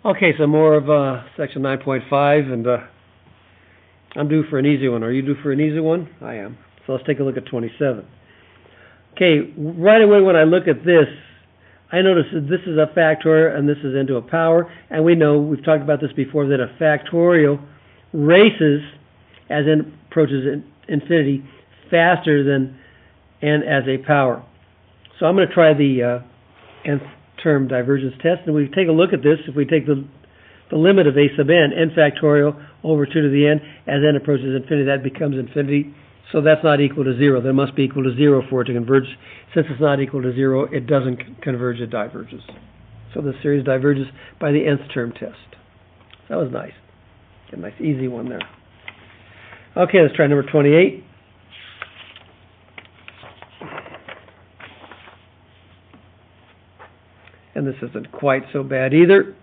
Okay, so more of section 9.5, and I'm due for an easy one. Are you due for an easy one? I am. So let's take a look at 27. Okay, right away when I look at this, I notice that this is a factorial and this is into a power, and we know, we've talked about this before, that a factorial races as n approaches infinity faster than n as a power. So I'm going to try the nth term divergence test, and we take a look at this. If we take the limit of a sub n factorial over 2 to the n, as n approaches infinity, that becomes infinity. So that's not equal to 0. That must be equal to 0 for it to converge. Since it's not equal to 0, it doesn't converge, it diverges. So the series diverges by the nth term test. That was nice. A nice easy one there. Okay, let's try number 28. And this isn't quite so bad either.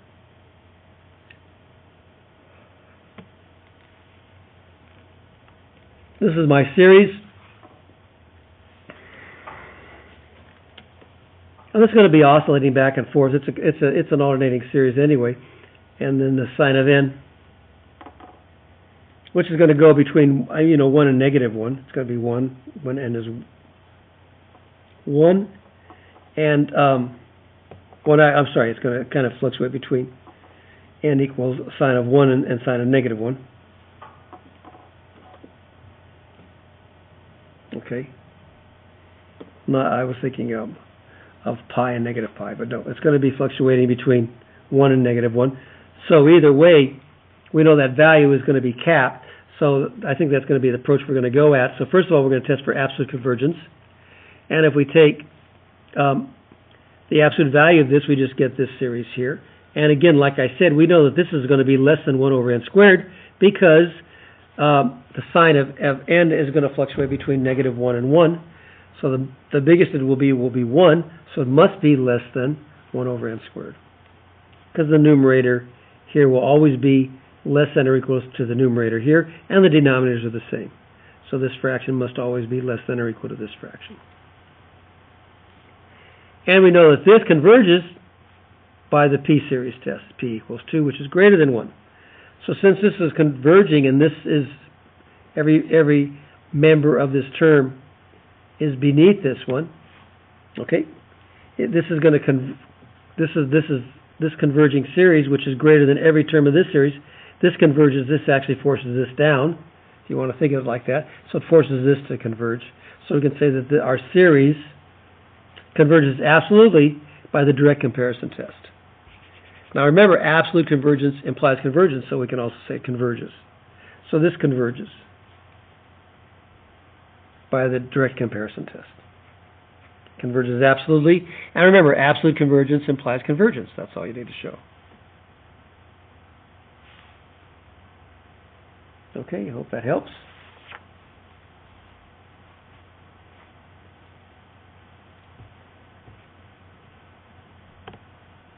This is my series. And it's going to be oscillating back and forth. It's an alternating series anyway. And then the sine of n, which is going to go between 1 and negative 1. It's going to be 1 when n is 1. And I'm sorry, it's going to kind of fluctuate between n equals sine of 1 and sine of negative 1. Okay. No, I was thinking of pi and negative pi, but no, it's going to be fluctuating between 1 and negative 1. So either way, we know that value is going to be capped. So I think that's going to be the approach we're going to go at. So first of all, we're going to test for absolute convergence. And if we take the absolute value of this, we just get this series here. And again, like I said, we know that this is going to be less than 1 over n squared because the sign of n is going to fluctuate between negative 1 and 1. So the biggest it will be 1, so it must be less than 1 over n squared. Because the numerator here will always be less than or equal to the numerator here, and the denominators are the same. So this fraction must always be less than or equal to this fraction. And we know that this converges by the p-series test, p equals 2, which is greater than 1. So since this is converging, and this is every member of this term is beneath this one, okay, this is going to this converging series, which is greater than every term of this series. This converges. This actually forces this down, if you want to think of it like that. So it forces this to converge. So we can say that our series converges absolutely by the direct comparison test. Now remember, absolute convergence implies convergence, so we can also say it converges. So this converges by the direct comparison test. Converges absolutely. And remember, absolute convergence implies convergence. That's all you need to show. Okay, I hope that helps.